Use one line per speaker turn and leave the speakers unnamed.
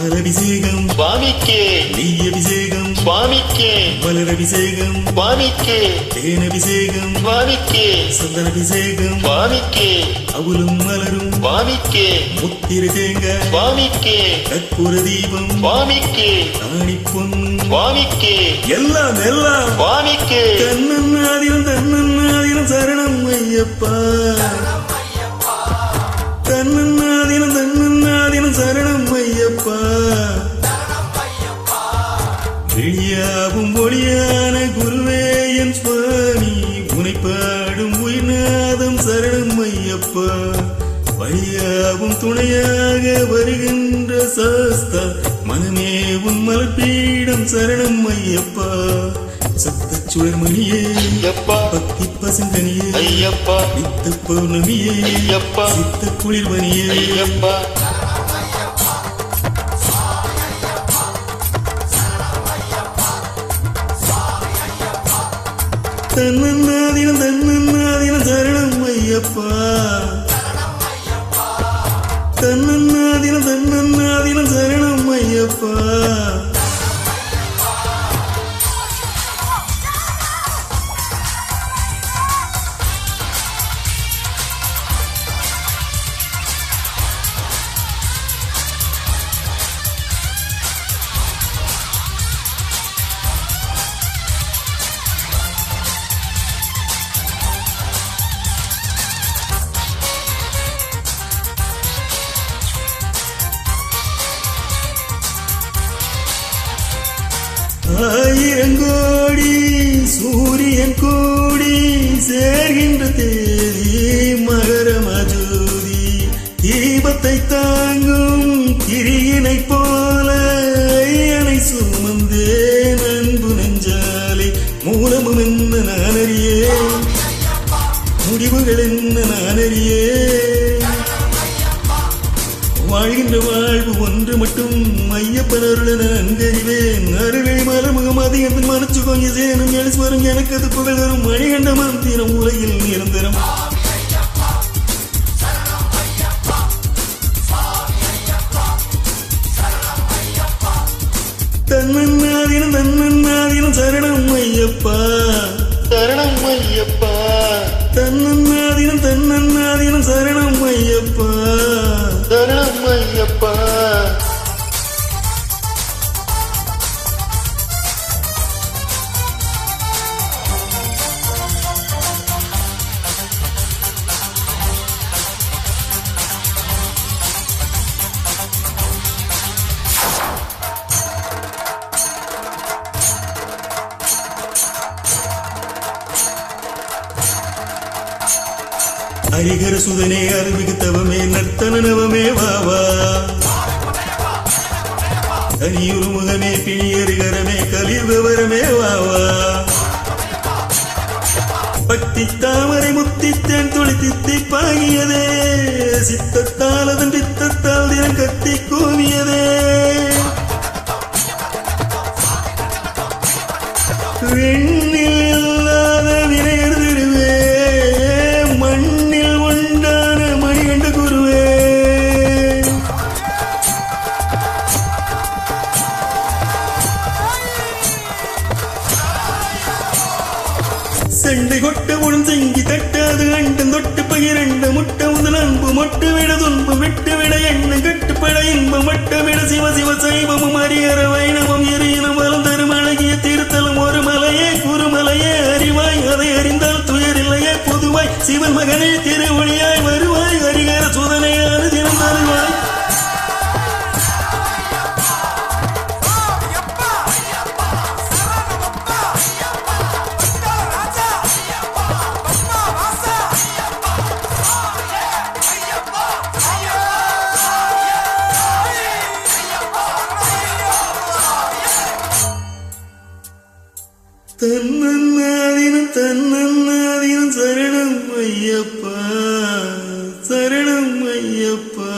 பாலபிஷேகம்
சுவாமிக்கே,
நெய்யபிஷேகம்
சுவாமிக்கே,
மலரபிஷேகம்
சுவாமிக்கே,
தேனபிஷேகம்
சுவாமிக்கே,
சந்தனபிஷேகம்
சுவாமிக்கே,
அவளும் மலரும்
சுவாமிக்கே,
முத்திரை தேங்காய்
சுவாமிக்கே,
கற்பூர தீபம்
சுவாமிக்கே,
தாணி பொன்
சுவாமிக்கே,
எல்லாம் எல்லாம்
சுவாமிக்கே,
தன்னன்னாதினம் தன்னன்னாதினம் சரணம் ஐயப்பா தன்னன்னாதினம் தன்னன்னாதினம் சரணம் ஐயப்பா வெளியாகும் ஒளியான குருவே என் சுவாமி உனை பாடும் உயிர்நாதம் சரணம் ஐயப்பா வழியாகும் துணையாக வருகின்ற சாஸ்தா மனமே உன் மலர்பீடம் சரணம் ஐயப்பா சத்தச் சுடர்மணியே
ஐயப்பா,
பக்தி பசுங்கனியே
ஐயப்பா,
நித்த பௌர்ணமியே
ஐயப்பா,
சித்த குளிர்மணியே
ஐயப்பா,
தன்னன்னாதினம் தன்னன்னாதினம் சரணம் ஐயப்பா தன்னன்னாதினம் தன்னன்னாதினம் சரணம் ஐயப்பா ஆயிரங்கோடி சூரியன் கூடி சேர்கின்ற தேதி மகரமஜோதி தீபத்தை தாங்கும் திரியினை போல ஐயனை சுமந்தேன் அன்பு நெஞ்சாலே மூலமும் என்ன நான் அறியே முடிவுகள் என்ன நான் அறியே வாழ்கின்ற வாழ்வு ஒன்று மட்டும் ஐயப்பனருள நன்கறிவேன் அருளை மலர்முகம் அதிகம் மனச்சு கொஞ்சம் சேனும் எழுசுவரும் எனக்கு அது புகழ் தரும் மணிகண்ட மந்திரம் உலகில் நிரந்தரம் தன்னன்னாதினம் தன்னன்னாதினம் சரணம் ஐயப்பா
சரணம் ஐயப்பா,
தன்னன்னாதினம் தன்னன்னாதினம் சரணம் ஐயப்பா
சரணம் ஐயப்பா,
ஹரிகர சுதனே அருமிகு தவமே நர்த்தன நவமே வாவா கனியுரு முகமே பிணியருகரமே கலிர் விவரமே வாவா பக்தி தாமரை முத்தித்தேன் துளி தித்தி பாகியதே சித்தத்தால் அதன் பித்தத்தால் தினம் கத்தி கூவியதே விண்ணில் இல்லாத வினையருதிருவே மண்ணில் உண்டான மணிகண்ட குருவே செண்டை கொட்ட முழுஞ்செங்கி தட்டாது அண்டம் தொட்டு பகிரண்ட முட்ட முதல் அன்பு மொட்டு விட துன்பம் விட்டு விட எண்ணம் கட்டுப்பட இன்பம் மட்டமிட சிவ சிவ சைவமும் அரியற வைணவம் எரியினம் வளம் தரும் அழகிய திருத்தலம் ஒரு மலையே குறுமலையே அறிவாய் அதை அறிந்தால் துயரில்லையே பொதுவாய் சிவன் மகனே திருவொழியாய் வருவாய் ஹரிகர சுதனையான தினம் தருவாய் தன்னன்னாதினம் தன்னன்னாதினம் சரணம் ஐயப்பா சரணம் ஐயப்பா